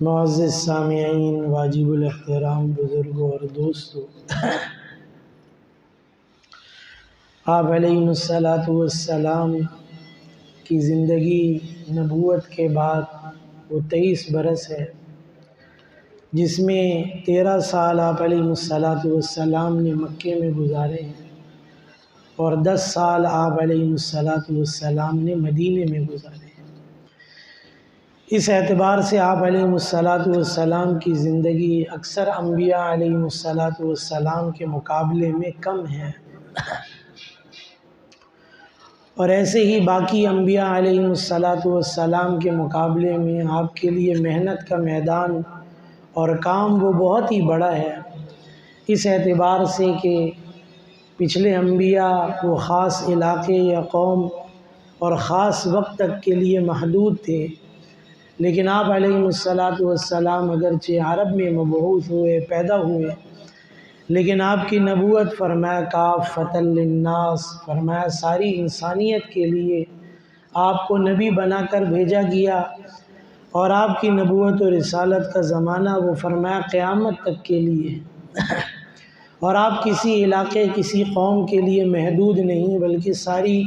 معزز سامعین، واجب الاحترام بزرگوں اور دوستوں، آپ علیہ الصلاۃ والسلام کی زندگی نبوت کے بعد وہ 23 برس ہے، جس میں 13 سال آپ علیہ الصلاۃ والسلام نے مکے میں گزارے ہیں اور 10 سال آپ علیہ الصلاۃ والسلام نے مدینے میں گزارے ہیں۔ اس اعتبار سے آپ علیہ الصلاۃ والسلام کی زندگی اکثر انبیاء علیہ الصلاۃ والسلام کے مقابلے میں کم ہے، اور ایسے ہی باقی انبیاء علیہ الصلاۃ والسلام کے مقابلے میں آپ کے لیے محنت کا میدان اور کام وہ بہت ہی بڑا ہے، اس اعتبار سے کہ پچھلے انبیاء وہ خاص علاقے یا قوم اور خاص وقت تک کے لیے محدود تھے، لیکن آپ علیہ الصلاۃ والسلام اگرچہ عرب میں مبعوث ہوئے، پیدا ہوئے، لیکن آپ کی نبوت فرمایا کافۃ للناس، فرمایا ساری انسانیت کے لیے آپ کو نبی بنا کر بھیجا گیا، اور آپ کی نبوت و رسالت کا زمانہ وہ فرمایا قیامت تک کے لیے، اور آپ کسی علاقے کسی قوم کے لیے محدود نہیں بلکہ ساری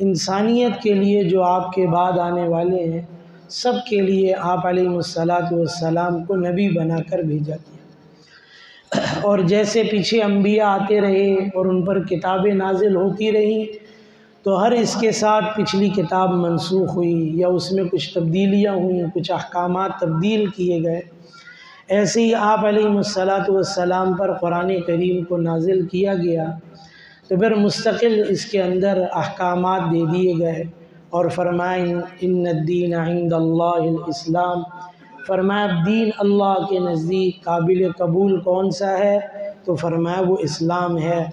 انسانیت کے لیے جو آپ کے بعد آنے والے ہیں سب کے لیے آپ علیہ الصلاۃ والسلام کو نبی بنا کر بھیجا گیا۔ اور جیسے پیچھے انبیاء آتے رہے اور ان پر کتابیں نازل ہوتی رہیں، تو ہر اس کے ساتھ پچھلی کتاب منسوخ ہوئی یا اس میں کچھ تبدیلیاں ہوئیں، کچھ احکامات تبدیل کیے گئے۔ ایسے ہی آپ علیہ الصلاۃ والسلام پر قرآن کریم کو نازل کیا گیا، تو پھر مستقل اس کے اندر احکامات دے دیے گئے، اور فرمایا ان الدین عند اللہ الاسلام، فرمایا دین اللہ کے نزدیک قابل قبول کون سا ہے، تو فرمایا وہ اسلام ہے،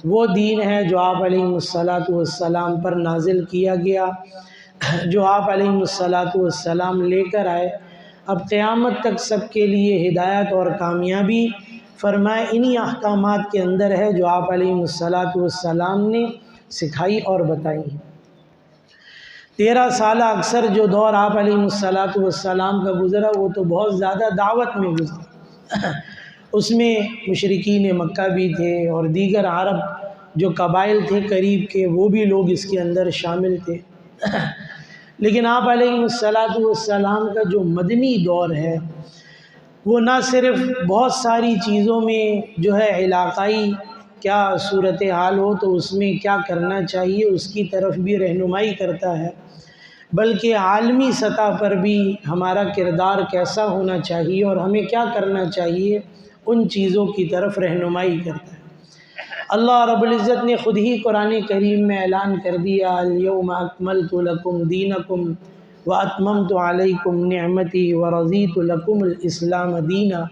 وہ دین ہے جو آپ علیہ الصلاۃ والسلام پر نازل کیا گیا، جو آپ علیہ الصلاۃ والسلام لے کر آئے، اب قیامت تک سب کے لیے ہدایت اور کامیابی فرمایا انہی احکامات کے اندر ہے جو آپ علیہ الصلاۃ والسلام نے سکھائی اور بتائی ہیں۔ 13 سالہ اکثر جو دور آپ علیہ الصلاۃ والسلام کا گزرا وہ تو بہت زیادہ دعوت میں گزرا، اس میں مشرکین مکہ بھی تھے اور دیگر عرب جو قبائل تھے قریب کے وہ بھی لوگ اس کے اندر شامل تھے، لیکن آپ علیہ الصلاۃ والسلام کا جو مدنی دور ہے وہ نہ صرف بہت ساری چیزوں میں جو ہے علاقائی کیا صورتحال ہو تو اس میں کیا کرنا چاہیے اس کی طرف بھی رہنمائی کرتا ہے، بلکہ عالمی سطح پر بھی ہمارا کردار کیسا ہونا چاہیے اور ہمیں کیا کرنا چاہیے ان چیزوں کی طرف رہنمائی کرتا ہے۔ اللہ رب العزت نے خود ہی قرآن کریم میں اعلان کر دیا الیوم اکملت لکم دینکم واتممت علیکم نعمتی ورضیت لکم الاسلام دینا،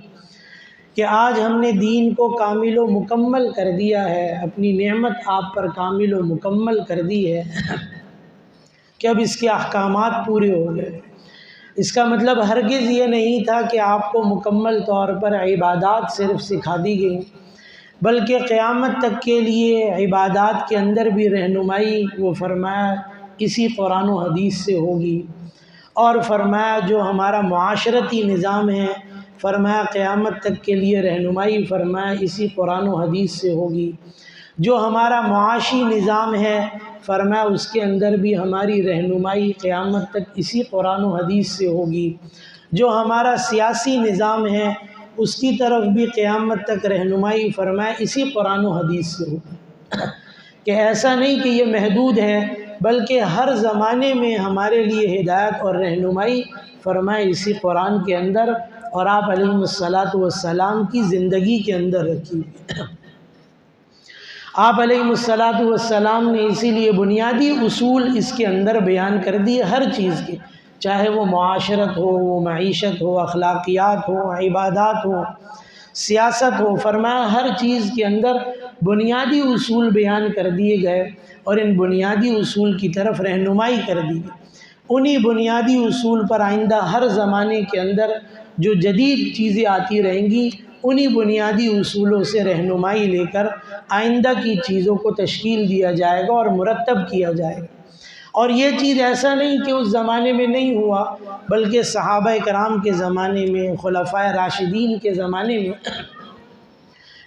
کہ آج ہم نے دین کو کامل و مکمل کر دیا ہے، اپنی نعمت آپ پر کامل و مکمل کر دی ہے کہ اب اس کے احکامات پورے ہو گئے۔ اس کا مطلب ہرگز یہ نہیں تھا کہ آپ کو مکمل طور پر عبادات صرف سکھا دی گئیں، بلکہ قیامت تک کے لیے عبادات کے اندر بھی رہنمائی وہ فرمایا اسی قرآن و حدیث سے ہوگی، اور فرمایا جو ہمارا معاشرتی نظام ہے فرمایا قیامت تک کے لیے رہنمائی فرمایا اسی قرآن و حدیث سے ہوگی، جو ہمارا معاشی نظام ہے فرمایا اس کے اندر بھی ہماری رہنمائی قیامت تک اسی قرآن و حدیث سے ہوگی، جو ہمارا سیاسی نظام ہے اس کی طرف بھی قیامت تک رہنمائی فرمایا اسی قرآن و حدیث سے ہوگی، کہ ایسا نہیں کہ یہ محدود ہے بلکہ ہر زمانے میں ہمارے لیے ہدایت اور رہنمائی فرمایا اسی قرآن کے اندر اور آپ علیہ الصلاۃ والسلام کی زندگی کے اندر رکھی ہوئی۔ آپ علیہ الصلاۃ والسلام نے اسی لیے بنیادی اصول اس کے اندر بیان کر دیے ہر چیز کے، چاہے وہ معاشرت ہو، وہ معیشت ہو، اخلاقیات ہو، عبادات ہو، سیاست ہو، فرمایا ہر چیز کے اندر بنیادی اصول بیان کر دیے گئے اور ان بنیادی اصول کی طرف رہنمائی کر دی گئی۔ انہی بنیادی اصول پر آئندہ ہر زمانے کے اندر جو جدید چیزیں آتی رہیں گی انہی بنیادی اصولوں سے رہنمائی لے کر آئندہ کی چیزوں کو تشکیل دیا جائے گا اور مرتب کیا جائے گا، اور یہ چیز ایسا نہیں کہ اس زمانے میں نہیں ہوا، بلکہ صحابہ کرام کے زمانے میں، خلفائے راشدین کے زمانے میں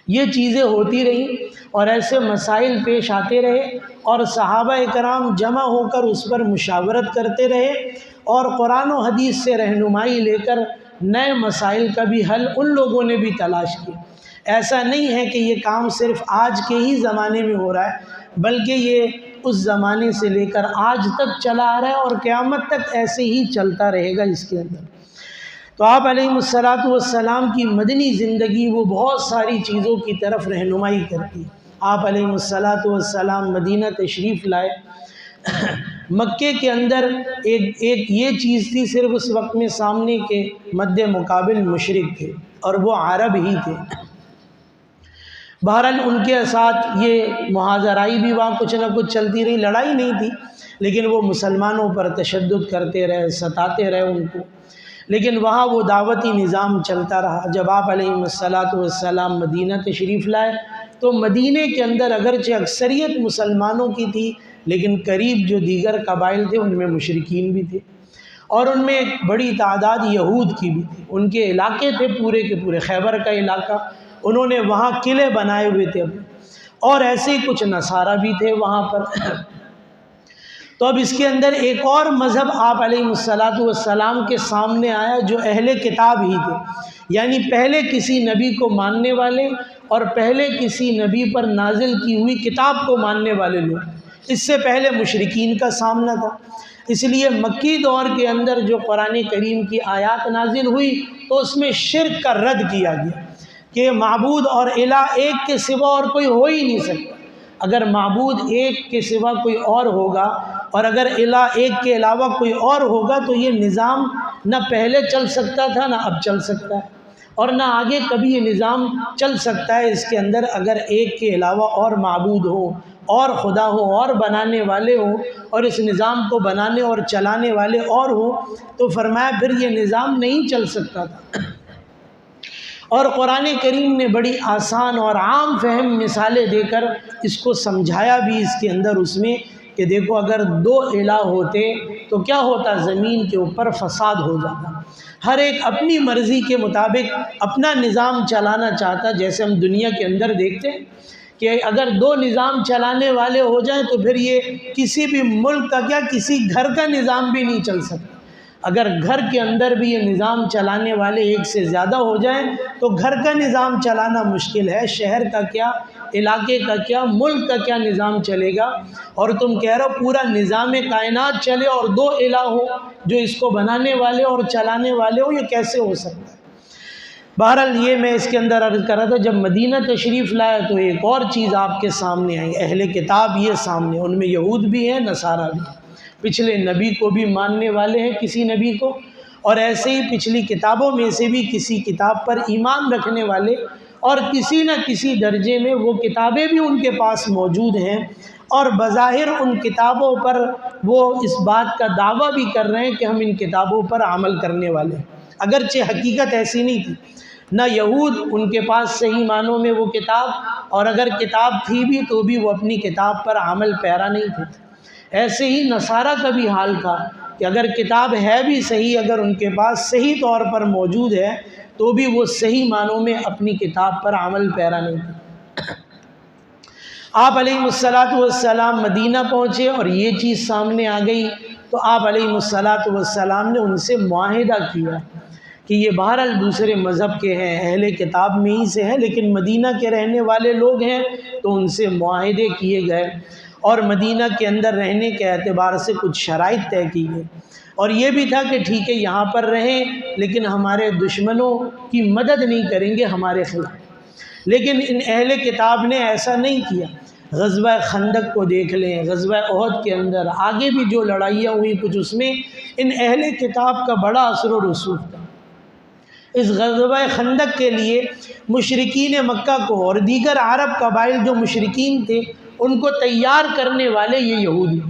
یہ چیزیں ہوتی رہیں اور ایسے مسائل پیش آتے رہے، اور صحابہ کرام جمع ہو کر اس پر مشاورت کرتے رہے، اور قرآن و حدیث سے رہنمائی لے کر نئے مسائل کا بھی حل ان لوگوں نے بھی تلاش کیا۔ ایسا نہیں ہے کہ یہ کام صرف آج کے ہی زمانے میں ہو رہا ہے، بلکہ یہ اس زمانے سے لے کر آج تک چلا آ رہا ہے اور قیامت تک ایسے ہی چلتا رہے گا اس کے اندر۔ تو آپ علیہ السلام کی مدنی زندگی وہ بہت ساری چیزوں کی طرف رہنمائی کرتی ہے۔ آپ علیہ السلام مدینہ تشریف لائے، مکے کے اندر ایک یہ چیز تھی، صرف اس وقت میں سامنے کے مد مقابل مشرک تھے اور وہ عرب ہی تھے۔ بہرحال ان کے ساتھ یہ محاذرائی بھی وہاں کچھ نہ کچھ چلتی رہی، لڑائی نہیں تھی، لیکن وہ مسلمانوں پر تشدد کرتے رہے، ستاتے رہے ان کو، لیکن وہاں وہ دعوتی نظام چلتا رہا۔ جب آپ علیہ السلام مدینہ تشریف لائے تو مدینہ کے اندر اگرچہ اکثریت مسلمانوں کی تھی، لیکن قریب جو دیگر قبائل تھے ان میں مشرکین بھی تھے، اور ان میں ایک بڑی تعداد یہود کی بھی تھی۔ ان کے علاقے تھے پورے کے پورے خیبر کا علاقہ، انہوں نے وہاں قلعے بنائے ہوئے تھے اپنے، اور ایسے ہی کچھ نصارہ بھی تھے وہاں پر۔ تو اب اس کے اندر ایک اور مذہب آپ علیہ السلام کے سامنے آیا جو اہل کتاب ہی تھے، یعنی پہلے کسی نبی کو ماننے والے اور پہلے کسی نبی پر نازل کی ہوئی کتاب کو ماننے والے لوگ۔ اس سے پہلے مشرکین کا سامنا تھا، اس لیے مکی دور کے اندر جو قرآن کریم کی آیات نازل ہوئی تو اس میں شرک کا رد کیا گیا کہ معبود اور الہ ایک کے سوا اور کوئی ہو ہی نہیں سکتا۔ اگر معبود ایک کے سوا کوئی اور ہوگا اور اگر الہ ایک کے علاوہ کوئی اور ہوگا تو یہ نظام نہ پہلے چل سکتا تھا نہ اب چل سکتا ہے، اور نہ آگے کبھی یہ نظام چل سکتا ہے اس کے اندر اگر ایک کے علاوہ اور معبود ہو اور خدا ہو اور بنانے والے ہوں اور اس نظام کو بنانے اور چلانے والے اور ہوں، تو فرمایا پھر یہ نظام نہیں چل سکتا تھا۔ اور قرآن کریم نے بڑی آسان اور عام فہم مثالیں دے کر اس کو سمجھایا بھی اس کے اندر، اس میں کہ دیکھو اگر دو الہ ہوتے تو کیا ہوتا، زمین کے اوپر فساد ہو جاتا، ہر ایک اپنی مرضی کے مطابق اپنا نظام چلانا چاہتا، جیسے ہم دنیا کے اندر دیکھتے ہیں کہ اگر دو نظام چلانے والے ہو جائیں تو پھر یہ کسی بھی ملک کا کیا کسی گھر کا نظام بھی نہیں چل سکتا۔ اگر گھر کے اندر بھی یہ نظام چلانے والے ایک سے زیادہ ہو جائیں تو گھر کا نظام چلانا مشکل ہے، شہر کا کیا، علاقے کا کیا، ملک کا کیا نظام چلے گا؟ اور تم کہہ رہے ہو پورا نظام کائنات چلے اور دو الہ ہو جو اس کو بنانے والے اور چلانے والے ہو، یہ کیسے ہو سکتا ہے؟ بہرحال یہ میں اس کے اندر عرض کر رہا تھا، جب مدینہ تشریف لائے تو ایک اور چیز آپ کے سامنے آئی، اہل کتاب یہ سامنے، ان میں یہود بھی ہیں، نصارہ بھی، پچھلے نبی کو بھی ماننے والے ہیں کسی نبی کو، اور ایسے ہی پچھلی کتابوں میں سے بھی کسی کتاب پر ایمان رکھنے والے، اور کسی نہ کسی درجے میں وہ کتابیں بھی ان کے پاس موجود ہیں، اور بظاہر ان کتابوں پر وہ اس بات کا دعویٰ بھی کر رہے ہیں کہ ہم ان کتابوں پر عمل کرنے والے ہیں، اگرچہ حقیقت ایسی نہیں تھی۔ نہ یہود ان کے پاس صحیح معنوں میں وہ کتاب، اور اگر کتاب تھی بھی تو بھی وہ اپنی کتاب پر عمل پیرا نہیں تھے۔ ایسے ہی نصارہ کا بھی حال تھا کہ اگر کتاب ہے بھی صحیح، اگر ان کے پاس صحیح طور پر موجود ہے تو بھی وہ صحیح معنوں میں اپنی کتاب پر عمل پیرا نہیں تھے۔ آپ علیہ السلام مدینہ پہنچے اور یہ چیز سامنے آ گئی تو آپ علیہ السلام نے ان سے معاہدہ کیا کہ یہ بہرحال دوسرے مذہب کے ہیں، اہل کتاب میں ہی سے ہیں، لیکن مدینہ کے رہنے والے لوگ ہیں، تو ان سے معاہدے کیے گئے اور مدینہ کے اندر رہنے کے اعتبار سے کچھ شرائط طے کی گئی، اور یہ بھی تھا کہ ٹھیک ہے یہاں پر رہیں لیکن ہمارے دشمنوں کی مدد نہیں کریں گے ہمارے خلاف۔ لیکن ان اہل کتاب نے ایسا نہیں کیا۔ غزوہ خندق کو دیکھ لیں، غزوہ احد کے اندر آگے بھی جو لڑائیاں ہوئی کچھ، اس میں ان اہل کتاب کا بڑا اثر و رسوخ تھا۔ اس غزوہ خندق کے لیے مشرکین مکہ کو اور دیگر عرب قبائل جو مشرکین تھے ان کو تیار کرنے والے یہ یہودی،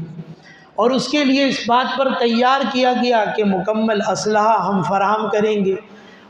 اور اس کے لیے اس بات پر تیار کیا گیا کہ مکمل اسلحہ ہم فراہم کریں گے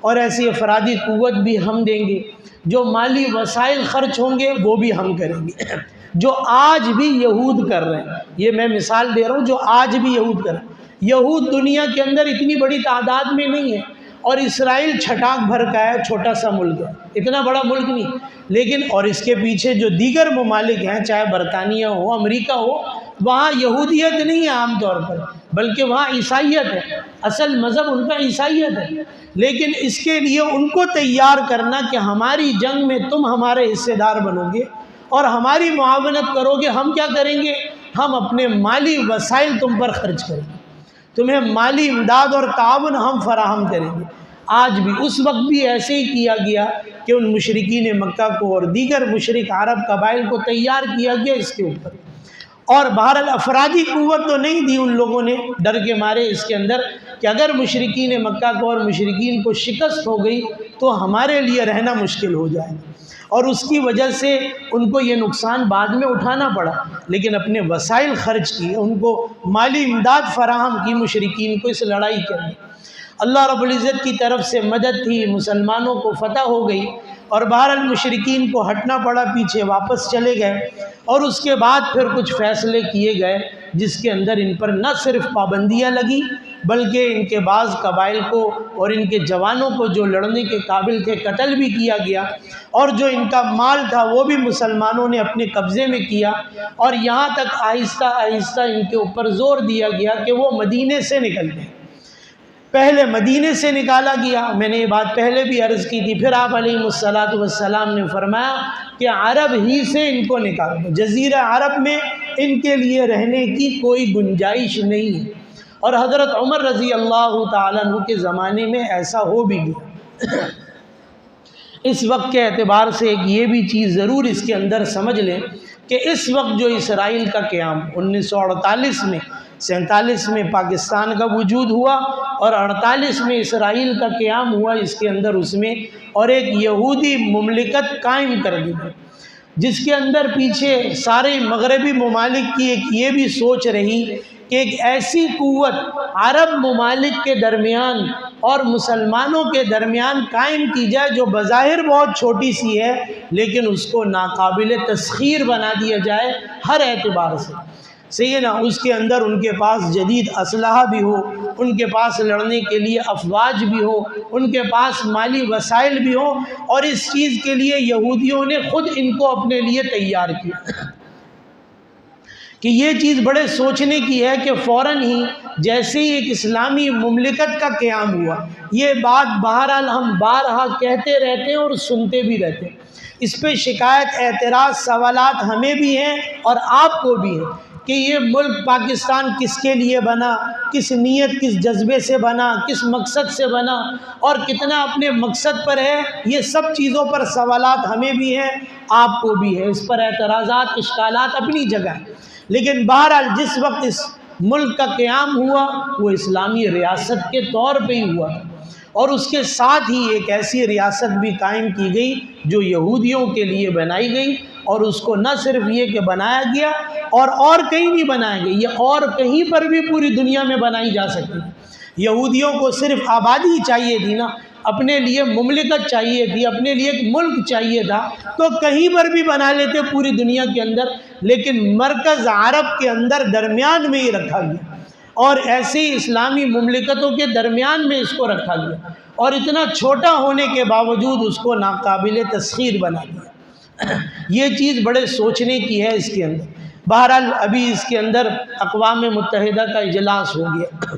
اور ایسی افرادی قوت بھی ہم دیں گے، جو مالی وسائل خرچ ہوں گے وہ بھی ہم کریں گے۔ جو آج بھی یہود کر رہے ہیں. یہ میں مثال دے رہا ہوں جو آج بھی یہود کر رہے ہیں. یہود دنیا کے اندر اتنی بڑی تعداد میں نہیں ہے، اور اسرائیل چھٹاک بھر کا ہے، چھوٹا سا ملک ہے، اتنا بڑا ملک نہیں. لیکن اور اس کے پیچھے جو دیگر ممالک ہیں، چاہے برطانیہ ہو، امریکہ ہو، وہاں یہودیت نہیں ہے عام طور پر، بلکہ وہاں عیسائیت ہے. اصل مذہب ان کا عیسائیت ہے. لیکن اس کے لیے ان کو تیار کرنا کہ ہماری جنگ میں تم ہمارے حصے دار بنو گے اور ہماری معاونت کرو گے. ہم کیا کریں گے؟ ہم اپنے مالی وسائل تم پر خرچ کریں گے، تمہیں مالی امداد اور تعاون ہم فراہم کریں گے. آج بھی اس وقت بھی ایسے ہی کیا گیا کہ ان مشرکین مکہ کو اور دیگر مشرک عرب قبائل کو تیار کیا گیا اس کے اوپر. اور بہرحال افرادی قوت تو نہیں دی ان لوگوں نے، ڈر کے مارے اس کے اندر کہ اگر مشرکین مکہ کو اور مشرکین کو شکست ہو گئی تو ہمارے لیے رہنا مشکل ہو جائے گا، اور اس کی وجہ سے ان کو یہ نقصان بعد میں اٹھانا پڑا. لیکن اپنے وسائل خرچ کیے، ان کو مالی امداد فراہم کی مشرکین کو اس لڑائی کے اندر. اللہ رب العزت کی طرف سے مدد تھی، مسلمانوں کو فتح ہو گئی، اور بہرحال مشرکین کو ہٹنا پڑا، پیچھے واپس چلے گئے. اور اس کے بعد پھر کچھ فیصلے کیے گئے جس کے اندر ان پر نہ صرف پابندیاں لگی بلکہ ان کے بعض قبائل کو اور ان کے جوانوں کو جو لڑنے کے قابل تھے قتل بھی کیا گیا، اور جو ان کا مال تھا وہ بھی مسلمانوں نے اپنے قبضے میں کیا. اور یہاں تک آہستہ آہستہ ان کے اوپر زور دیا گیا کہ وہ مدینے سے نکل گئے. پہلے مدینے سے نکالا گیا، میں نے یہ بات پہلے بھی عرض کی تھی. پھر آپ علیہ السلام نے فرمایا کہ عرب ہی سے ان کو نکالو، جزیرہ عرب میں ان کے لیے رہنے کی کوئی گنجائش نہیں ہے. اور حضرت عمر رضی اللہ تعالیٰ عنہ کے زمانے میں ایسا ہو بھی گیا. اس وقت کے اعتبار سے ایک یہ بھی چیز ضرور اس کے اندر سمجھ لیں کہ اس وقت جو اسرائیل کا قیام 1948 میں 47 میں پاکستان کا وجود ہوا اور 48 میں اسرائیل کا قیام ہوا، اس کے اندر اس میں اور ایک یہودی مملکت قائم کر دی گئی، جس کے اندر پیچھے سارے مغربی ممالک کی ایک یہ بھی سوچ رہی کہ ایک ایسی قوت عرب ممالک کے درمیان اور مسلمانوں کے درمیان قائم کی جائے جو بظاہر بہت چھوٹی سی ہے، لیکن اس کو ناقابل تسخیر بنا دیا جائے ہر اعتبار سے. صحیح ہے نا؟ اس کے اندر ان کے پاس جدید اسلحہ بھی ہو، ان کے پاس لڑنے کے لیے افواج بھی ہو، ان کے پاس مالی وسائل بھی ہو. اور اس چیز کے لیے یہودیوں نے خود ان کو اپنے لیے تیار کیا کہ یہ چیز بڑے سوچنے کی ہے کہ فوراً ہی جیسے ہی ایک اسلامی مملکت کا قیام ہوا، یہ بات بہرحال ہم بارہا کہتے رہتے ہیں اور سنتے بھی رہتے ہیں، اس پہ شکایت اعتراض سوالات ہمیں بھی ہیں اور آپ کو بھی ہیں کہ یہ ملک پاکستان کس کے لیے بنا، کس نیت کس جذبے سے بنا، کس مقصد سے بنا اور کتنا اپنے مقصد پر ہے. یہ سب چیزوں پر سوالات ہمیں بھی ہیں، آپ کو بھی ہے، اس پر اعتراضات اشکالات اپنی جگہ ہیں. لیکن بہرحال جس وقت اس ملک کا قیام ہوا وہ اسلامی ریاست کے طور پہ ہی ہوا، اور اس کے ساتھ ہی ایک ایسی ریاست بھی قائم کی گئی جو یہودیوں کے لیے بنائی گئی. اور اس کو نہ صرف یہ کہ بنایا گیا اور کہیں نہیں بنایا گیا، یہ اور کہیں پر بھی پوری دنیا میں بنائی جا سکتی. یہودیوں کو صرف آبادی چاہیے تھی نا، اپنے لیے مملکت چاہیے تھی، اپنے لیے ایک ملک چاہیے تھا، تو کہیں پر بھی بنا لیتے پوری دنیا کے اندر. لیکن مرکز عرب کے اندر درمیان میں ہی رکھا گیا، اور ایسے ہی اسلامی مملکتوں کے درمیان میں اس کو رکھا گیا، اور اتنا چھوٹا ہونے کے باوجود اس کو ناقابل تسخیر بنا دیا. یہ چیز بڑے سوچنے کی ہے اس کے اندر. بہرحال ابھی اس کے اندر اقوام متحدہ کا اجلاس ہو گیا،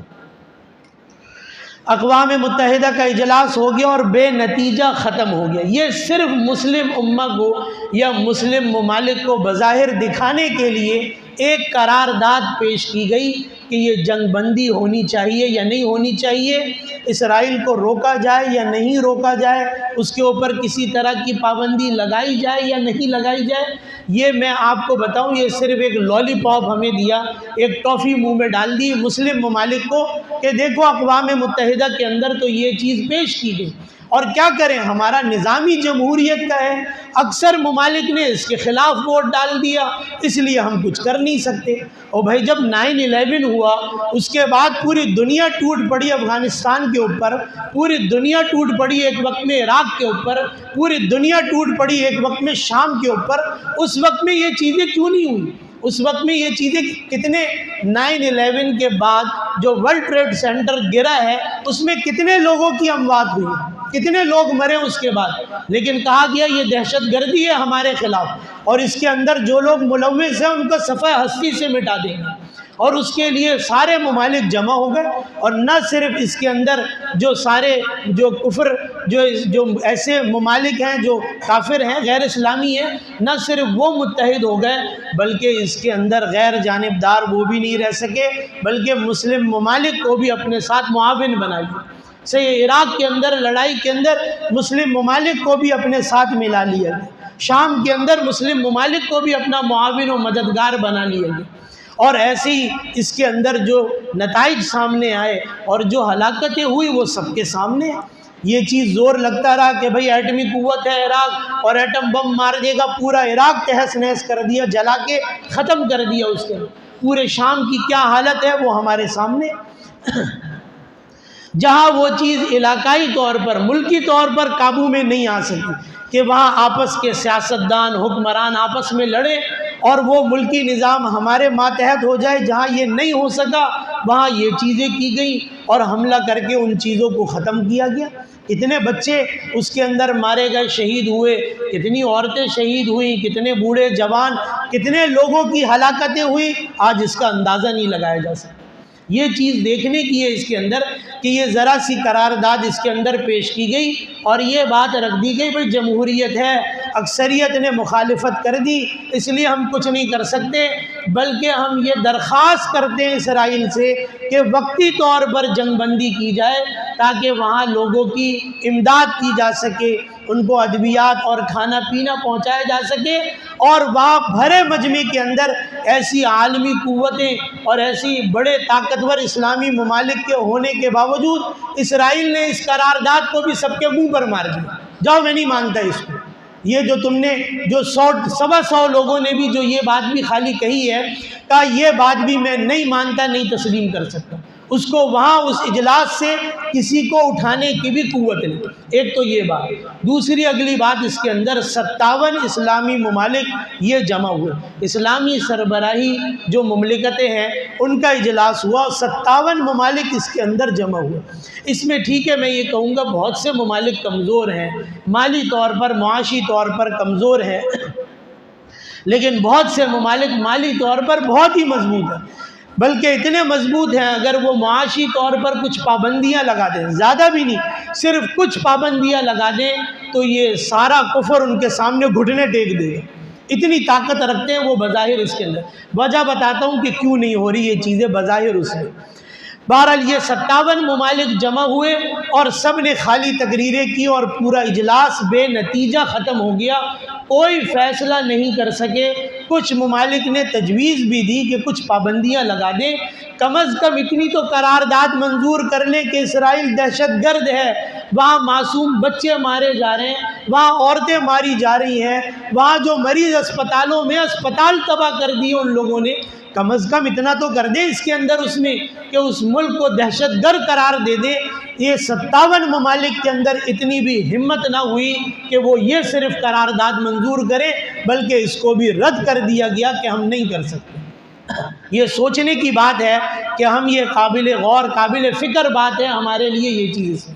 اقوام متحدہ کا اجلاس ہو گیا اور بے نتیجہ ختم ہو گیا. یہ صرف مسلم امہ کو یا مسلم ممالک کو بظاہر دکھانے کے لیے ایک قرارداد پیش کی گئی کہ یہ جنگ بندی ہونی چاہیے یا نہیں ہونی چاہیے، اسرائیل کو روکا جائے یا نہیں روکا جائے، اس کے اوپر کسی طرح کی پابندی لگائی جائے یا نہیں لگائی جائے. یہ میں آپ کو بتاؤں، یہ صرف ایک لالی پاپ ہمیں دیا، ایک ٹافی منہ میں ڈال دی مسلم ممالک کو کہ دیکھو اقوام متحدہ کے اندر تو یہ چیز پیش کی گئی. اور کیا کریں، ہمارا نظامی جمہوریت کا ہے، اکثر ممالک نے اس کے خلاف ووٹ ڈال دیا، اس لیے ہم کچھ کر نہیں سکتے۔ اور بھائی جب 9/11 ہوا اس کے بعد پوری دنیا ٹوٹ پڑی افغانستان کے اوپر، پوری دنیا ٹوٹ پڑی ایک وقت میں عراق کے اوپر، پوری دنیا ٹوٹ پڑی ایک وقت میں شام کے اوپر، اس وقت میں یہ چیزیں کیوں نہیں ہوئی؟ اس وقت میں یہ چیزیں کتنے 9/11 کے بعد جو ورلڈ ٹریڈ سینٹر گرا ہے اس میں کتنے لوگوں کی اموات ہوئی، کتنے لوگ مرے اس کے بعد، لیکن کہا گیا یہ دہشت گردی ہے ہمارے خلاف، اور اس کے اندر جو لوگ ملوث ہیں ان کو صفحہ ہستی سے مٹا دیں گے، اور اس کے لیے سارے ممالک جمع ہو گئے۔ اور نہ صرف اس کے اندر جو سارے جو کفر جو ایسے ممالک ہیں جو کافر ہیں، غیر اسلامی ہیں، نہ صرف وہ متحد ہو گئے بلکہ اس کے اندر غیر جانبدار وہ بھی نہیں رہ سکے، بلکہ مسلم ممالک کو بھی اپنے ساتھ معاون بنا لیا۔ صحیح، عراق کے اندر لڑائی کے اندر مسلم ممالک کو بھی اپنے ساتھ ملا لیا گیا، شام کے اندر مسلم ممالک کو بھی اپنا معاون و مددگار بنا لیا گیا، اور ایسے ہی اس کے اندر جو نتائج سامنے آئے اور جو ہلاکتیں ہوئی وہ سب کے سامنے ہیں۔ یہ چیز زور لگتا رہا کہ بھئی ایٹمی قوت ہے عراق اور ایٹم بم مار دے گا، پورا عراق تہس نہس کر دیا، جلا کے ختم کر دیا اس کے، پورے شام کی کیا حالت ہے وہ ہمارے سامنے۔ جہاں وہ چیز علاقائی طور پر، ملکی طور پر قابو میں نہیں آ سکی کہ وہاں آپس کے سیاستدان حکمران آپس میں لڑے اور وہ ملکی نظام ہمارے ماتحت ہو جائے، جہاں یہ نہیں ہو سکا وہاں یہ چیزیں کی گئیں اور حملہ کر کے ان چیزوں کو ختم کیا گیا۔ کتنے بچے اس کے اندر مارے گئے، شہید ہوئے، کتنی عورتیں شہید ہوئیں، کتنے بوڑھے جوان، کتنے لوگوں کی ہلاکتیں ہوئی، آج اس کا اندازہ نہیں لگایا جا سکتا۔ یہ چیز دیکھنے کی ہے اس کے اندر کہ یہ ذرا سی قرارداد اس کے اندر پیش کی گئی اور یہ بات رکھ دی گئی بھئی جمہوریت ہے، اکثریت نے مخالفت کر دی اس لیے ہم کچھ نہیں کر سکتے، بلکہ ہم یہ درخواست کرتے ہیں اسرائیل سے کہ وقتی طور پر جنگ بندی کی جائے تاکہ وہاں لوگوں کی امداد کی جا سکے، ان کو ادویات اور کھانا پینا پہنچایا جا سکے، اور وہاں بھرے مجمع کے اندر ایسی عالمی قوتیں اور ایسی بڑے طاقتور اسلامی ممالک کے ہونے کے باوجود اسرائیل نے اس قرارداد کو بھی سب کے منہ پر مار دیا، جاؤ میں نہیں مانتا اس کو۔ یہ جو تم نے جو 100 لوگوں نے بھی جو یہ بات بھی خالی کہی ہے، کہا یہ بات بھی میں نہیں مانتا، نہیں تسلیم کر سکتا، اس کو وہاں اس اجلاس سے کسی کو اٹھانے کی بھی قوت نہیں۔ ایک تو یہ بات، دوسری اگلی بات اس کے اندر 57 اسلامی ممالک یہ جمع ہوئے، اسلامی سربراہی جو مملکتیں ہیں ان کا اجلاس ہوا، 57 ممالک اس کے اندر جمع ہوئے۔ اس میں ٹھیک ہے میں یہ کہوں گا بہت سے ممالک کمزور ہیں، مالی طور پر معاشی طور پر کمزور ہیں، لیکن بہت سے ممالک مالی طور پر بہت ہی مضبوط ہیں، بلکہ اتنے مضبوط ہیں اگر وہ معاشی طور پر کچھ پابندیاں لگا دیں، زیادہ بھی نہیں، صرف کچھ پابندیاں لگا دیں تو یہ سارا کفر ان کے سامنے گھٹنے ٹیک دے گا، اتنی طاقت رکھتے ہیں وہ بظاہر اس کے اندر۔ وجہ بتاتا ہوں کہ کیوں نہیں ہو رہی یہ چیزیں بظاہر اس میں۔ بہرحال یہ 57 ممالک جمع ہوئے اور سب نے خالی تقریریں کی اور پورا اجلاس بے نتیجہ ختم ہو گیا، کوئی فیصلہ نہیں کر سکے۔ کچھ ممالک نے تجویز بھی دی کہ کچھ پابندیاں لگا دیں، کم از کم اتنی تو قرارداد منظور کر لیں کہ اسرائیل دہشت گرد ہے، وہاں معصوم بچے مارے جا رہے ہیں، وہاں عورتیں ماری جا رہی ہیں، وہاں جو مریض اسپتالوں میں اسپتال تباہ کر دیے ان لوگوں نے، کم از کم اتنا تو کر دیں اس کے اندر اس میں کہ اس ملک کو دہشت گرد قرار دے دیں۔ یہ 57 ممالک کے اندر اتنی بھی ہمت نہ ہوئی کہ وہ یہ صرف قرارداد منظور کریں، بلکہ اس کو بھی رد کر دیا گیا کہ ہم نہیں کر سکتے۔ یہ سوچنے کی بات ہے کہ ہم یہ قابل غور قابل فکر بات ہے ہمارے لیے یہ چیز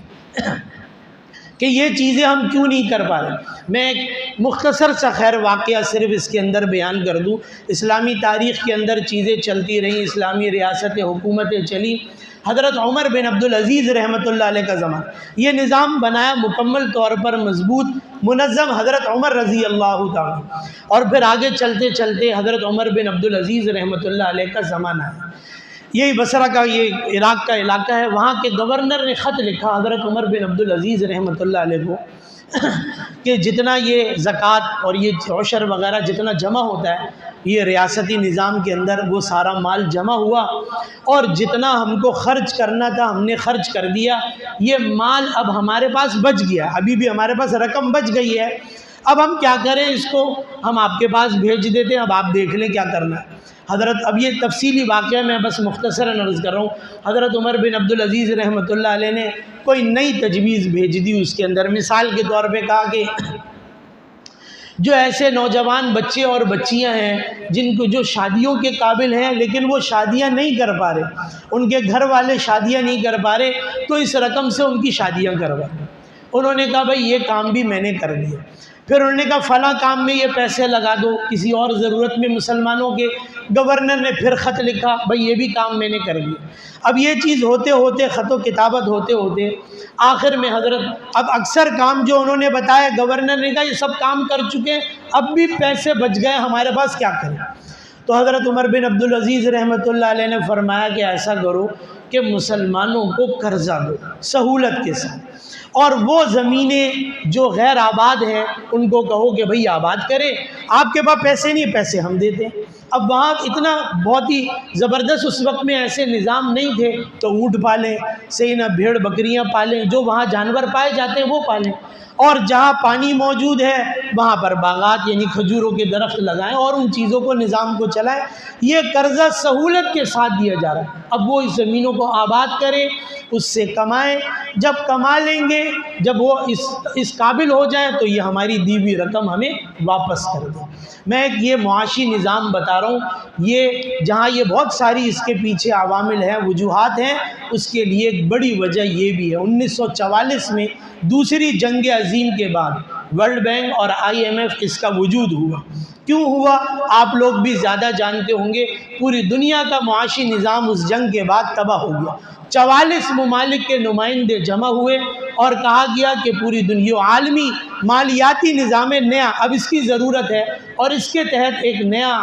کہ یہ چیزیں ہم کیوں نہیں کر پا رہے۔ میں ایک مختصر سا خیر واقعہ صرف اس کے اندر بیان کر دوں۔ اسلامی تاریخ کے اندر چیزیں چلتی رہیں، اسلامی ریاستیں حکومتیں چلیں۔ حضرت عمر بن عبدالعزیز رحمۃ اللہ علیہ کا زمانہ، یہ نظام بنایا مکمل طور پر مضبوط منظم حضرت عمر رضی اللہ تعالیٰ، اور پھر آگے چلتے چلتے حضرت عمر بن عبدالعزیز رحمۃ اللہ علیہ کا زمانہ ہے۔ یہی بصرہ کا یہ عراق کا علاقہ ہے، وہاں کے گورنر نے خط لکھا حضرت عمر بن عبدالعزیز رحمۃ اللہ علیہ کو کہ جتنا یہ زکوٰۃ اور یہ عشر وغیرہ جتنا جمع ہوتا ہے یہ ریاستی نظام کے اندر وہ سارا مال جمع ہوا، اور جتنا ہم کو خرچ کرنا تھا ہم نے خرچ کر دیا۔ یہ مال اب ہمارے پاس بچ گیا، ابھی بھی ہمارے پاس رقم بچ گئی ہے، اب ہم کیا کریں؟ اس کو ہم آپ کے پاس بھیج دیتے ہیں، اب آپ دیکھ لیں کیا کرنا ہے۔ حضرت، اب یہ تفصیلی واقعہ میں بس مختصراً عرض کر رہا ہوں، حضرت عمر بن عبدالعزیز رحمۃ اللہ علیہ نے کوئی نئی تجویز بھیج دی۔ اس کے اندر مثال کے طور پہ کہا کہ جو ایسے نوجوان بچے اور بچیاں ہیں جن کو جو شادیوں کے قابل ہیں لیکن وہ شادیاں نہیں کر پا رہے، ان کے گھر والے شادیاں نہیں کر پا رہے، تو اس رقم سے ان کی شادیاں کروا۔ انہوں نے کہا بھائی یہ کام بھی میں نے کر دیا۔ پھر انہوں نے کہا فلاں کام میں یہ پیسے لگا دو کسی اور ضرورت میں مسلمانوں کے۔ گورنر نے پھر خط لکھا، بھائی یہ بھی کام میں نے کر دیا۔ اب یہ چیز ہوتے ہوتے، خط و کتابت ہوتے ہوتے، آخر میں حضرت اب اکثر کام جو انہوں نے بتایا، گورنر نے کہا یہ سب کام کر چکے ہیں، اب بھی پیسے بچ گئے ہمارے پاس، کیا کریں؟ تو حضرت عمر بن عبدالعزیز رحمۃ اللہ علیہ نے فرمایا کہ ایسا کرو کہ مسلمانوں کو قرضہ دو سہولت کے ساتھ، اور وہ زمینیں جو غیر آباد ہیں ان کو کہو کہ بھئی آباد کریں، آپ کے پاس پیسے نہیں، پیسے ہم دیتے ہیں۔ اب وہاں اتنا بہت ہی زبردست اس وقت میں ایسے نظام نہیں تھے، تو اونٹ پالیں، صحیح نہ، بھیڑ بکریاں پالیں، جو وہاں جانور پائے جاتے ہیں وہ پالیں، اور جہاں پانی موجود ہے وہاں پر باغات یعنی کھجوروں کے درخت لگائیں اور ان چیزوں کو، نظام کو چلائیں۔ یہ قرضہ سہولت کے ساتھ دیا جا رہا ہے۔ اب وہ اس زمینوں کو آباد کریں، اس سے کمائیں، جب کما لیں گے، جب وہ اس قابل ہو جائیں تو یہ ہماری دی ہوئی رقم ہمیں واپس کر دیں۔ میں ایک یہ معاشی نظام بتا رہا ہوں، یہ جہاں یہ بہت ساری اس کے پیچھے عوامل ہیں، وجوہات ہیں، اس کے لیے ایک بڑی وجہ یہ بھی ہے 1944 میں دوسری جنگ عظیم کے بعد ورلڈ بینک اور IMF اس کا وجود ہوا۔ کیوں ہوا؟ آپ لوگ بھی زیادہ جانتے ہوں گے، پوری دنیا کا معاشی نظام اس جنگ کے بعد تباہ ہو گیا۔ 44 ممالک کے نمائندے جمع ہوئے اور کہا گیا کہ پوری دنیا عالمی مالیاتی نظام نیا اب اس کی ضرورت ہے، اور اس کے تحت ایک نیا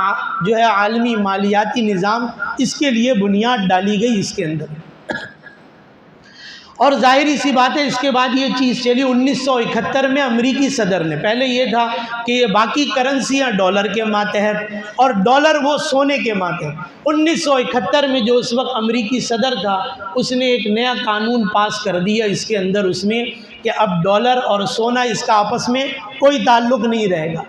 جو ہے عالمی مالیاتی نظام، اس کے لیے بنیاد ڈالی گئی اس کے اندر۔ اور ظاہری سی بات ہے اس کے بعد یہ چیز چلی 1971 میں امریکی صدر نے، پہلے یہ تھا کہ یہ باقی کرنسیاں ڈالر کے ماتحت اور ڈالر وہ سونے کے ماتحت۔ 1971 میں جو اس وقت امریکی صدر تھا، اس نے ایک نیا قانون پاس کر دیا اس کے اندر، اس میں کہ اب ڈالر اور سونا اس کا آپس میں کوئی تعلق نہیں رہے گا۔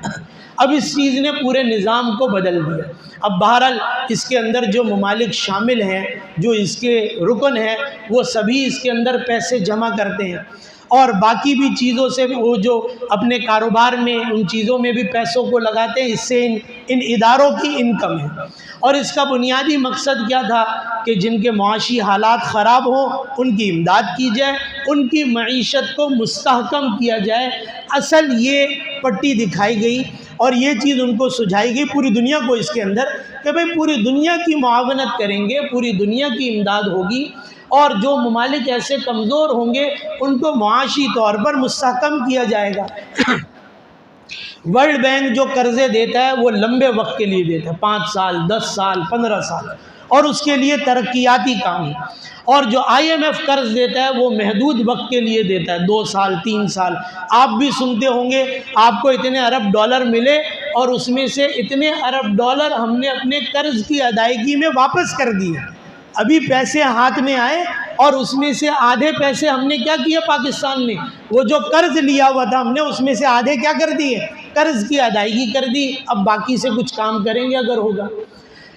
اب اس چیز نے پورے نظام کو بدل دیا۔ اب بہرحال اس کے اندر جو ممالک شامل ہیں، جو اس کے رکن ہیں، وہ سبھی اس کے اندر پیسے جمع کرتے ہیں، اور باقی بھی چیزوں سے وہ جو اپنے کاروبار میں ان چیزوں میں بھی پیسوں کو لگاتے ہیں، اس سے ان اداروں کی انکم ہے۔ اور اس کا بنیادی مقصد کیا تھا کہ جن کے معاشی حالات خراب ہوں ان کی امداد کی جائے، ان کی معیشت کو مستحکم کیا جائے۔ اصل یہ پٹی دکھائی گئی اور یہ چیز ان کو سجھائی گئی پوری دنیا کو اس کے اندر، کہ بھئی پوری دنیا کی معاونت کریں گے، پوری دنیا کی امداد ہوگی، اور جو ممالک ایسے کمزور ہوں گے ان کو معاشی طور پر مستحکم کیا جائے گا۔ ورلڈ بینک جو قرضے دیتا ہے وہ لمبے وقت کے لیے دیتا ہے، 5 سال، 10 سال، 15 سال، اور اس کے لیے ترقیاتی کام ہے۔ اور جو IMF قرض دیتا ہے وہ محدود وقت کے لیے دیتا ہے، 2 سال، 3 سال۔ آپ بھی سنتے ہوں گے آپ کو اتنے ارب ڈالر ملے اور اس میں سے اتنے ارب ڈالر ہم نے اپنے قرض کی ادائیگی میں واپس کر دیے۔ ابھی پیسے ہاتھ میں آئے اور اس میں سے آدھے پیسے ہم نے کیا کیا، پاکستان نے وہ جو قرض لیا ہوا تھا ہم نے اس میں سے آدھے کیا کر دیے، قرض کی ادائیگی کر دی۔ اب باقی سے کچھ کام کریں گے اگر ہوگا۔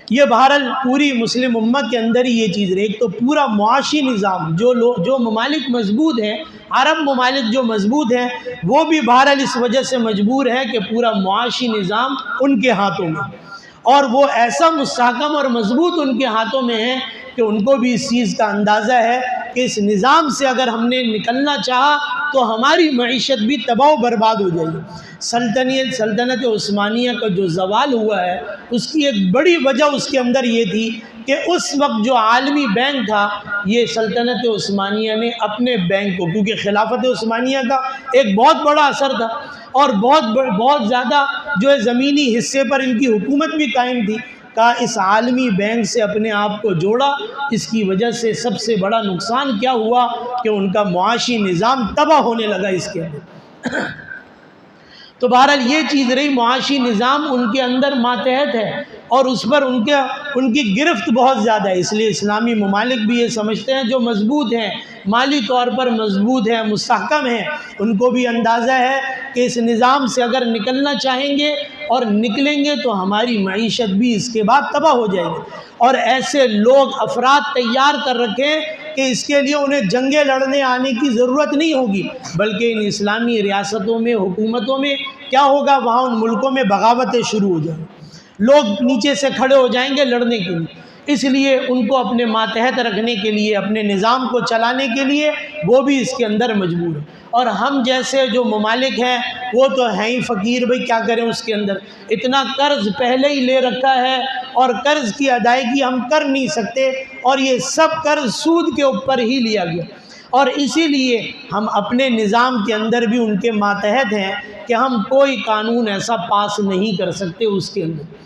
یہ بہرحال پوری مسلم امت کے اندر ہی یہ چیز رہی۔ ایک تو پورا معاشی نظام جو ممالک مضبوط ہیں، عرب ممالک جو مضبوط ہیں، وہ بھی بہرحال اس وجہ سے مجبور ہے کہ پورا معاشی نظام ان کے ہاتھوں میں، اور وہ ایسا مستحکم اور مضبوط ان کے ہاتھوں میں ہے کہ ان کو بھی اس چیز کا اندازہ ہے کہ اس نظام سے اگر ہم نے نکلنا چاہا تو ہماری معیشت بھی تباہ و برباد ہو جائے گی۔ سلطنت عثمانیہ کا جو زوال ہوا ہے اس کی ایک بڑی وجہ اس کے اندر یہ تھی کہ اس وقت جو عالمی بینک تھا، یہ سلطنت عثمانیہ نے اپنے بینک کو، کیونکہ خلافت عثمانیہ کا ایک بہت بڑا اثر تھا اور بہت زیادہ جو ہے زمینی حصے پر ان کی حکومت بھی قائم تھی، کا اس عالمی بینک سے اپنے آپ کو جوڑا۔ اس کی وجہ سے سب سے بڑا نقصان کیا ہوا کہ ان کا معاشی نظام تباہ ہونے لگا اس کے اندر۔ تو بہرحال یہ چیز رہی، معاشی نظام ان کے اندر ماتحت ہے اور اس پر ان کی گرفت بہت زیادہ ہے۔ اس لیے اسلامی ممالک بھی یہ سمجھتے ہیں جو مضبوط ہیں، مالی طور پر مضبوط ہیں، مستحکم ہیں، ان کو بھی اندازہ ہے کہ اس نظام سے اگر نکلنا چاہیں گے اور نکلیں گے تو ہماری معیشت بھی اس کے بعد تباہ ہو جائے گی، اور ایسے لوگ افراد تیار کر رکھیں کہ اس کے لیے انہیں جنگیں لڑنے آنے کی ضرورت نہیں ہوگی، بلکہ ان اسلامی ریاستوں میں، حکومتوں میں کیا ہوگا، وہاں ان ملکوں میں بغاوتیں شروع ہو جائیں گی، لوگ نیچے سے کھڑے ہو جائیں گے لڑنے کے لیے۔ اس لیے ان کو اپنے ماتحت رکھنے کے لیے، اپنے نظام کو چلانے کے لیے وہ بھی اس کے اندر مجبور ہے، اور ہم جیسے جو ممالک ہیں وہ تو ہیں ہی فقیر، بھائی کیا کریں، اس کے اندر اتنا قرض پہلے ہی لے رکھا ہے اور قرض کی ادائیگی ہم کر نہیں سکتے، اور یہ سب قرض سود کے اوپر ہی لیا گیا، اور اسی لیے ہم اپنے نظام کے اندر بھی ان کے ماتحت ہیں کہ ہم کوئی قانون ایسا پاس نہیں کر سکتے اس کے اندر،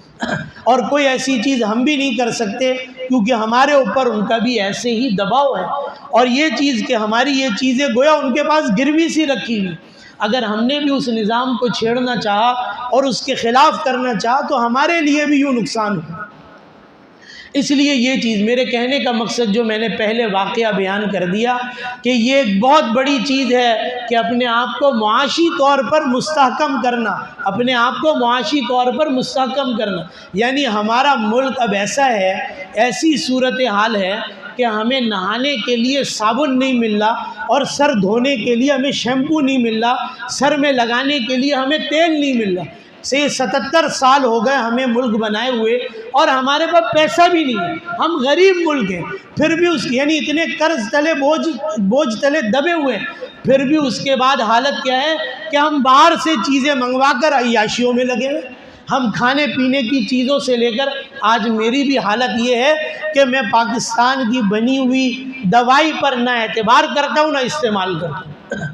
اور کوئی ایسی چیز ہم بھی نہیں کر سکتے، کیونکہ ہمارے اوپر ان کا بھی ایسے ہی دباؤ ہے، اور یہ چیز کہ ہماری یہ چیزیں گویا ان کے پاس گروی سی رکھی ہوئی، اگر ہم نے بھی اس نظام کو چھیڑنا چاہا اور اس کے خلاف کرنا چاہا تو ہمارے لیے بھی یوں نقصان ہو۔ اس لیے یہ چیز، میرے کہنے کا مقصد جو میں نے پہلے واقعہ بیان کر دیا کہ یہ ایک بہت بڑی چیز ہے کہ اپنے آپ کو معاشی طور پر مستحکم کرنا، اپنے آپ کو معاشی طور پر مستحکم کرنا، یعنی ہمارا ملک اب ایسا ہے، ایسی صورتحال ہے کہ ہمیں نہانے کے لیے صابن نہیں مل رہا، اور سر دھونے کے لیے ہمیں شیمپو نہیں مل رہا، سر میں لگانے کے لیے ہمیں تیل نہیں مل رہا۔ 77 سال ہو گئے ہمیں ملک بنائے ہوئے، اور ہمارے پاس پیسہ بھی نہیں ہے، ہم غریب ملک ہیں، پھر بھی یعنی اتنے قرض تلے بوجھ تلے دبے ہوئے ہیں، پھر بھی اس کے بعد حالت کیا ہے کہ ہم باہر سے چیزیں منگوا کر عیاشیوں میں لگے ہوئے، ہم کھانے پینے کی چیزوں سے لے کر، آج میری بھی حالت یہ ہے کہ میں پاکستان کی بنی ہوئی دوائی پر نہ اعتبار کرتا ہوں نہ استعمال کرتا ہوں۔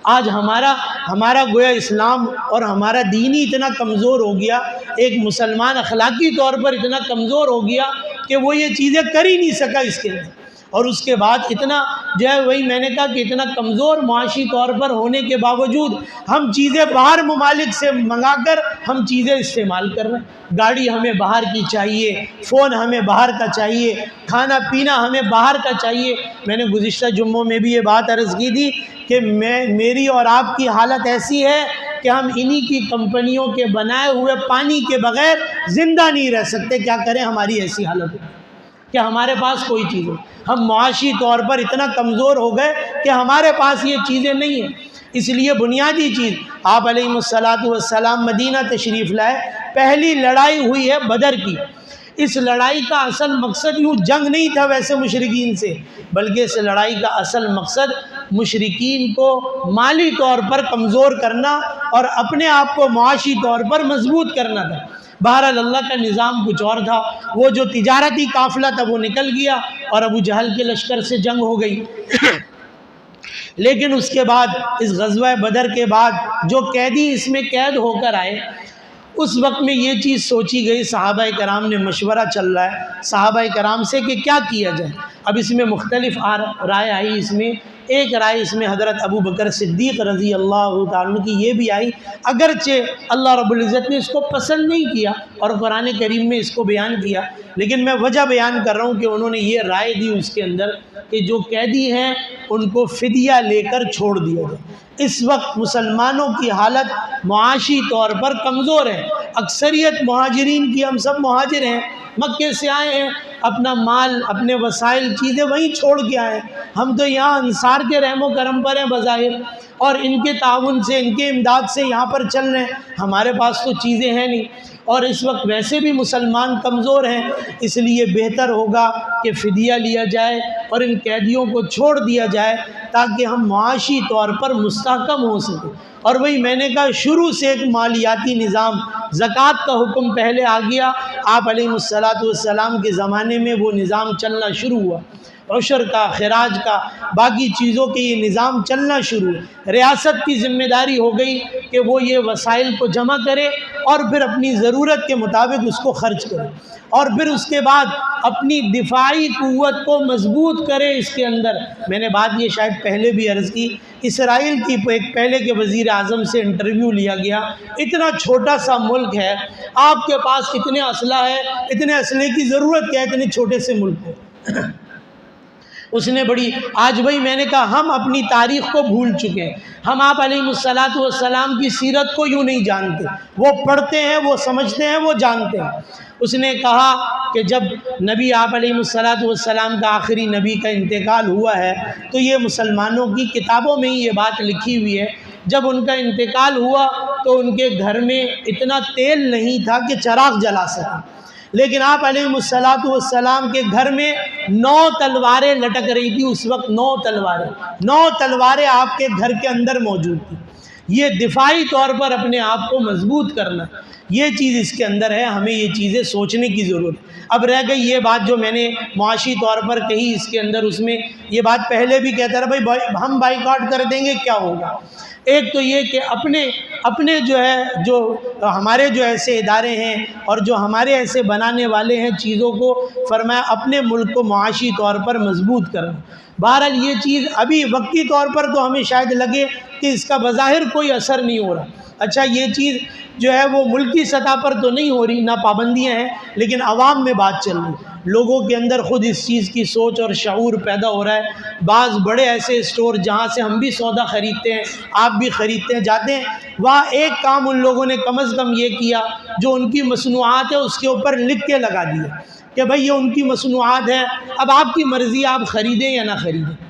آج ہمارا گویا اسلام اور ہمارا دین ہی اتنا کمزور ہو گیا، ایک مسلمان اخلاقی طور پر اتنا کمزور ہو گیا کہ وہ یہ چیزیں کر ہی نہیں سکا اس کے اندر، اور اس کے بعد اتنا جو ہے، وہی میں نے کہا کہ اتنا کمزور معاشی طور پر ہونے کے باوجود ہم چیزیں باہر ممالک سے منگا کر ہم چیزیں استعمال کر رہے ہیں، گاڑی ہمیں باہر کی چاہیے، فون ہمیں باہر کا چاہیے، کھانا پینا ہمیں باہر کا چاہیے۔ میں نے گزشتہ جمعوں میں بھی یہ بات عرض کی تھی کہ میری اور آپ کی حالت ایسی ہے کہ ہم انہی کی کمپنیوں کے بنائے ہوئے پانی کے بغیر زندہ نہیں رہ سکتے، کیا کریں، ہماری ایسی حالت ہے کہ ہمارے پاس کوئی چیز ہو، ہم معاشی طور پر اتنا کمزور ہو گئے کہ ہمارے پاس یہ چیزیں نہیں ہیں۔ اس لیے بنیادی چیز، آپ علیہ السلام مدینہ تشریف لائے، پہلی لڑائی ہوئی ہے بدر کی۔ اس لڑائی کا اصل مقصد یوں جنگ نہیں تھا ویسے مشرکین سے، بلکہ اس لڑائی کا اصل مقصد مشرکین کو مالی طور پر کمزور کرنا اور اپنے آپ کو معاشی طور پر مضبوط کرنا تھا۔ بہرحال اللہ کا نظام کچھ اور تھا، وہ جو تجارتی قافلہ تھا وہ نکل گیا اور ابو جہل کے لشکر سے جنگ ہو گئی۔ لیکن اس کے بعد، اس غزوہ بدر کے بعد جو قیدی اس میں قید ہو کر آئے، اس وقت میں یہ چیز سوچی گئی، صحابہ کرام نے مشورہ چل رہا ہے صحابہ کرام سے کہ کیا کیا جائے۔ اب اس میں مختلف رائے آئی، اس میں ایک رائے اس میں حضرت ابو بکر صدیق رضی اللہ تعالیٰ عنہ کی یہ بھی آئی، اگرچہ اللہ رب العزت نے اس کو پسند نہیں کیا اور قرآن کریم میں اس کو بیان کیا، لیکن میں وجہ بیان کر رہا ہوں کہ انہوں نے یہ رائے دی اس کے اندر کہ جو قیدی ہیں ان کو فدیہ لے کر چھوڑ دیا جائے۔ اس وقت مسلمانوں کی حالت معاشی طور پر کمزور ہے، اکثریت مہاجرین کی، ہم سب مہاجر ہیں، مکے سے آئے ہیں، اپنا مال، اپنے وسائل، چیزیں وہیں چھوڑ کے آئے ہیں، ہم تو یہاں انصار کے رحم و کرم پر ہیں بظاہر، اور ان کے تعاون سے، ان کے امداد سے یہاں پر چل رہے ہیں، ہمارے پاس تو چیزیں ہیں نہیں، اور اس وقت ویسے بھی مسلمان کمزور ہیں، اس لیے بہتر ہوگا کہ فدیہ لیا جائے اور ان قیدیوں کو چھوڑ دیا جائے تاکہ ہم معاشی طور پر مستحکم ہو سکیں۔ اور وہی میں نے کہا، شروع سے ایک مالیاتی نظام، زکوٰۃ کا حکم پہلے آ گیا، آپ علیہ السلام کے زمانے میں وہ نظام چلنا شروع ہوا۔ عشر کا، خراج کا، باقی چیزوں کے یہ نظام چلنا شروع ہے۔ ریاست کی ذمہ داری ہو گئی کہ وہ یہ وسائل کو جمع کرے اور پھر اپنی ضرورت کے مطابق اس کو خرچ کرے، اور پھر اس کے بعد اپنی دفاعی قوت کو مضبوط کرے۔ اس کے اندر میں نے بات یہ شاید پہلے بھی عرض کی، اسرائیل کی ایک پہلے کے وزیر اعظم سے انٹرویو لیا گیا، اتنا چھوٹا سا ملک ہے، آپ کے پاس اتنے اسلحہ ہے، اتنے اسلحے کی ضرورت کیا ہے اتنے چھوٹے سے ملک کو؟ اس نے بڑی، آج بھائی میں نے کہا ہم اپنی تاریخ کو بھول چکے ہیں، ہم آپ علیہ الصلاۃ والسلام کی سیرت کو یوں نہیں جانتے، وہ پڑھتے ہیں، وہ سمجھتے ہیں، وہ جانتے ہیں۔ اس نے کہا کہ جب نبی آپ علیہ الصلاۃ والسلام کا آخری نبی کا انتقال ہوا ہے تو یہ مسلمانوں کی کتابوں میں ہی یہ بات لکھی ہوئی ہے، جب ان کا انتقال ہوا تو ان کے گھر میں اتنا تیل نہیں تھا کہ چراغ جلا سکیں، لیکن آپ علیہ الصلاۃ والسلام کے گھر میں 9 تلواریں لٹک رہی تھی اس وقت، 9 تلواریں آپ کے گھر کے اندر موجود تھیں۔ یہ دفاعی طور پر اپنے آپ کو مضبوط کرنا، یہ چیز اس کے اندر ہے، ہمیں یہ چیزیں سوچنے کی ضرورت ہے۔ اب رہ گئی یہ بات جو میں نے معاشی طور پر کہی، اس کے اندر اس میں یہ بات پہلے بھی کہتا رہا، بھائی ہم بائیکاٹ کر دیں گے کیا ہوگا؟ ایک تو یہ کہ اپنے جو ہمارے جو ایسے ادارے ہیں اور جو ہمارے ایسے بنانے والے ہیں چیزوں کو، فرمایا اپنے ملک کو معاشی طور پر مضبوط کرنا۔ بہرحال یہ چیز ابھی وقتی طور پر تو ہمیں شاید لگے کہ اس کا بظاہر کوئی اثر نہیں ہو رہا، اچھا یہ چیز جو ہے وہ ملکی سطح پر تو نہیں ہو رہی، نہ پابندیاں ہیں، لیکن عوام میں بات چل رہی، لوگوں کے اندر خود اس چیز کی سوچ اور شعور پیدا ہو رہا ہے۔ بعض بڑے ایسے اسٹور جہاں سے ہم بھی سودا خریدتے ہیں، آپ بھی خریدتے ہیں، جاتے ہیں، وہاں ایک کام ان لوگوں نے کم از کم یہ کیا، جو ان کی مصنوعات ہے اس کے اوپر لکھ کے لگا دیا کہ بھائی یہ ان کی مصنوعات ہے، اب آپ کی مرضی آپ خریدیں یا نہ خریدیں۔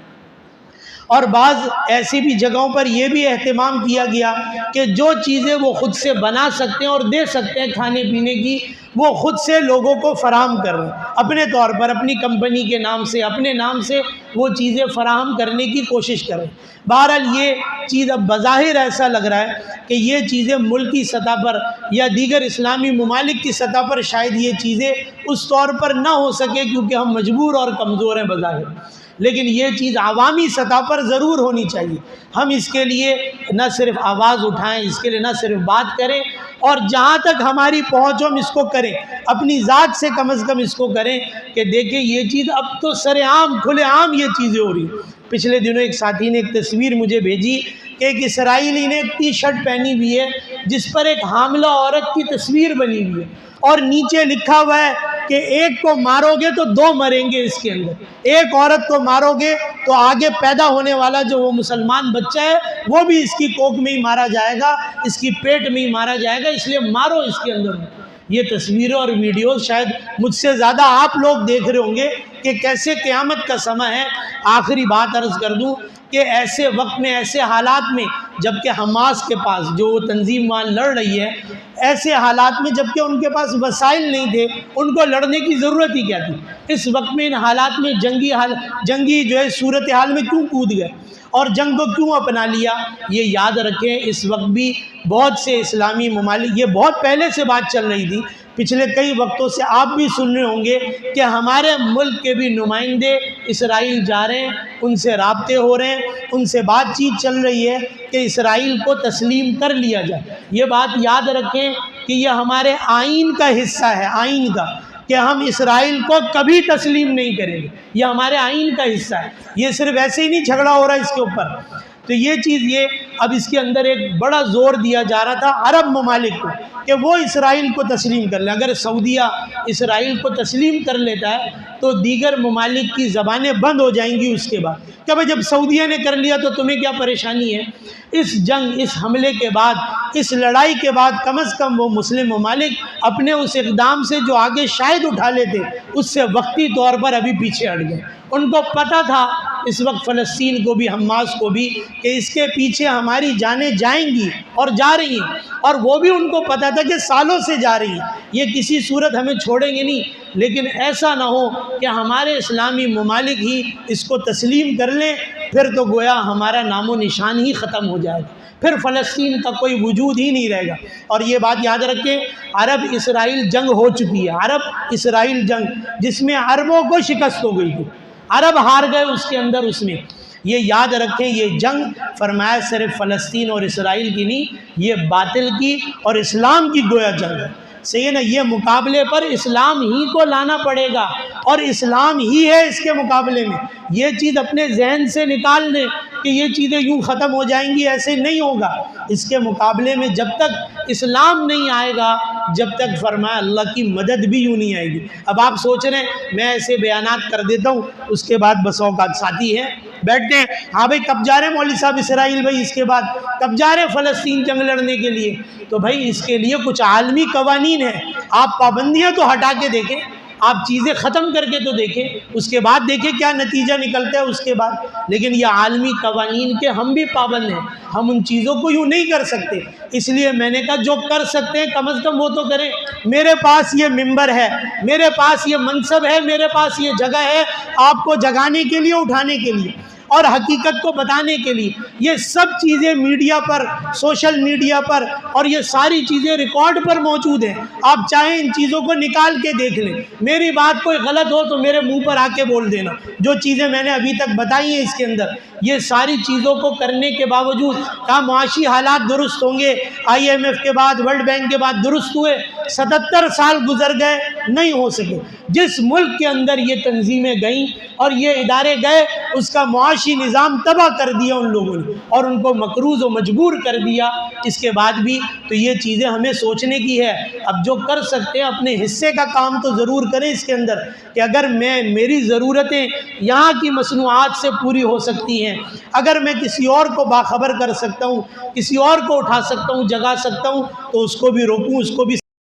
اور بعض ایسی بھی جگہوں پر یہ بھی اہتمام کیا گیا کہ جو چیزیں وہ خود سے بنا سکتے ہیں اور دے سکتے ہیں کھانے پینے کی، وہ خود سے لوگوں کو فراہم کر رہے ہیں، اپنے طور پر اپنی کمپنی کے نام سے، اپنے نام سے وہ چیزیں فراہم کرنے کی کوشش کر رہے ہیں۔ بہرحال یہ چیز اب بظاہر ایسا لگ رہا ہے کہ یہ چیزیں ملکی سطح پر یا دیگر اسلامی ممالک کی سطح پر شاید یہ چیزیں اس طور پر نہ ہو سکے کیونکہ ہم مجبور اور کمزور ہیں بظاہر، لیکن یہ چیز عوامی سطح پر ضرور ہونی چاہیے۔ ہم اس کے لیے نہ صرف آواز اٹھائیں، اس کے لیے نہ صرف بات کریں، اور جہاں تک ہماری پہنچ ہم اس کو کریں، اپنی ذات سے کم از کم اس کو کریں کہ دیکھیں یہ چیز اب تو سر عام کھلے عام یہ چیزیں ہو رہی ہیں۔ پچھلے دنوں ایک ساتھی نے ایک تصویر مجھے بھیجی کہ ایک اسرائیلی نے ایک ٹی شرٹ پہنی ہوئی ہے جس پر ایک حاملہ عورت کی تصویر بنی ہوئی ہے، اور نیچے لکھا ہوا ہے کہ ایک کو مارو گے تو 2 مریں گے، اس کے اندر ایک عورت کو مارو گے تو آگے پیدا ہونے والا جو وہ مسلمان بچہ ہے وہ بھی اس کی کوکھ میں ہی مارا جائے گا، اس کی پیٹ میں ہی مارا جائے گا، اس لیے مارو اس کے اندر۔ یہ تصویریں اور ویڈیوز شاید مجھ سے زیادہ آپ لوگ دیکھ رہے ہوں گے کہ کیسے قیامت کا سماں ہے۔ آخری بات عرض کر دوں کہ ایسے وقت میں، ایسے حالات میں، جبکہ حماس کے پاس جو وہ تنظیم وہاں لڑ رہی ہے، ایسے حالات میں جبکہ ان کے پاس وسائل نہیں تھے، ان کو لڑنے کی ضرورت ہی کیا تھی؟ اس وقت میں ان حالات میں جنگی جو ہے صورتحال میں کیوں کود گئے اور جنگ کو کیوں اپنا لیا؟ یہ یاد رکھیں، اس وقت بھی بہت سے اسلامی ممالک، یہ بہت پہلے سے بات چل رہی تھی، پچھلے کئی وقتوں سے آپ بھی سن رہے ہوں گے کہ ہمارے ملک کے بھی نمائندے اسرائیل جا رہے ہیں، ان سے رابطے ہو رہے ہیں، ان سے بات چیت چل رہی ہے کہ اسرائیل کو تسلیم کر لیا جائے۔ یہ بات یاد رکھیں کہ یہ ہمارے آئین کا حصہ ہے، آئین کا، کہ ہم اسرائیل کو کبھی تسلیم نہیں کریں گے، یہ ہمارے آئین کا حصہ ہے، یہ صرف ایسے ہی نہیں جھگڑا ہو رہا ہے اس کے اوپر۔ تو یہ چیز، یہ اب اس کے اندر ایک بڑا زور دیا جا رہا تھا عرب ممالک کو کہ وہ اسرائیل کو تسلیم کر لیں۔ اگر سعودیہ اسرائیل کو تسلیم کر لیتا ہے تو دیگر ممالک کی زبانیں بند ہو جائیں گی اس کے بعد کہ بھائی جب سعودیہ نے کر لیا تو تمہیں کیا پریشانی ہے؟ اس جنگ، اس حملے کے بعد، اس لڑائی کے بعد کم از کم وہ مسلم ممالک اپنے اس اقدام سے جو آگے شاید اٹھا لیتے اس سے وقتی طور پر ابھی پیچھے ہٹ گئے۔ ان کو پتہ تھا اس وقت فلسطین کو بھی، حماس کو بھی، کہ اس کے پیچھے ہماری جانیں جائیں گی اور جا رہی ہیں، اور وہ بھی ان کو پتہ تھا کہ سالوں سے جا رہی ہیں، یہ کسی صورت ہمیں چھوڑیں گے نہیں۔ لیکن ایسا نہ ہو کہ ہمارے اسلامی ممالک ہی اس کو تسلیم کر لیں، پھر تو گویا ہمارا نام و نشان ہی ختم ہو جائے گا، پھر فلسطین کا کوئی وجود ہی نہیں رہے گا۔ اور یہ بات یاد رکھیں، عرب اسرائیل جنگ ہو چکی ہے، عرب اسرائیل جنگ جس میں عربوں کو شکست ہو گئی تھی، عرب ہار گئے اس کے اندر اس میں. یہ یاد رکھیں، یہ جنگ فرمایا صرف فلسطین اور اسرائیل کی نہیں، یہ باطل کی اور اسلام کی گویا جنگ ہے. صحیح نا؟ یہ مقابلے پر اسلام ہی کو لانا پڑے گا اور اسلام ہی ہے اس کے مقابلے میں. یہ چیز اپنے ذہن سے نکال دیں کہ یہ چیزیں یوں ختم ہو جائیں گی، ایسے نہیں ہوگا. اس کے مقابلے میں جب تک اسلام نہیں آئے گا، جب تک فرمایا اللہ کی مدد بھی یوں نہیں آئے گی. اب آپ سوچ رہے ہیں میں ایسے بیانات کر دیتا ہوں، اس کے بعد بس اوقات ساتھی ہیں بیٹھتے ہیں، ہاں بھائی کب جا رہے ہیں مولوی صاحب اسرائیل، بھائی اس کے بعد کب جا رہے ہیں فلسطین جنگ لڑنے کے لیے؟ تو بھائی اس کے لیے کچھ عالمی قوانین ہیں. آپ پابندیاں تو ہٹا کے دیکھیں، آپ چیزیں ختم کر کے تو دیکھیں، اس کے بعد دیکھیں کیا نتیجہ نکلتا ہے اس کے بعد. لیکن یہ عالمی قوانین کے ہم بھی پابند ہیں، ہم ان چیزوں کو یوں نہیں کر سکتے. اس لیے میں نے کہا جو کر سکتے ہیں کم از کم وہ تو کریں. میرے پاس یہ منبر ہے، میرے پاس یہ منصب ہے، میرے پاس یہ جگہ ہے آپ کو جگانے کے لیے، اٹھانے کے لیے اور حقیقت کو بتانے کے لیے. یہ سب چیزیں میڈیا پر، سوشل میڈیا پر، اور یہ ساری چیزیں ریکارڈ پر موجود ہیں. آپ چاہیں ان چیزوں کو نکال کے دیکھ لیں. میری بات کوئی غلط ہو تو میرے منہ پر آ کے بول دینا. جو چیزیں میں نے ابھی تک بتائی ہیں اس کے اندر، یہ ساری چیزوں کو کرنے کے باوجود کہا معاشی حالات درست ہوں گے، IMF کے بعد، ورلڈ بینک کے بعد درست ہوئے. 77 سال گزر گئے، نہیں ہو سکے. جس ملک کے اندر یہ تنظیمیں گئیں اور یہ ادارے گئے، اس کا معاشی نظام تباہ کر دیا ان لوگوں نے اور ان کو مقروض و مجبور کر دیا. اس کے بعد بھی تو یہ چیزیں ہمیں سوچنے کی ہے. اب جو کر سکتے ہیں اپنے حصے کا کام تو ضرور کریں اس کے اندر، کہ اگر میری ضرورتیں یہاں کی مصنوعات سے پوری ہو سکتی ہیں، اگر میں کسی اور کو باخبر کر سکتا ہوں، کسی اور کو اٹھا سکتا ہوں، جگا سکتا ہوں، تو اس کو بھی روکوں، اس کو بھی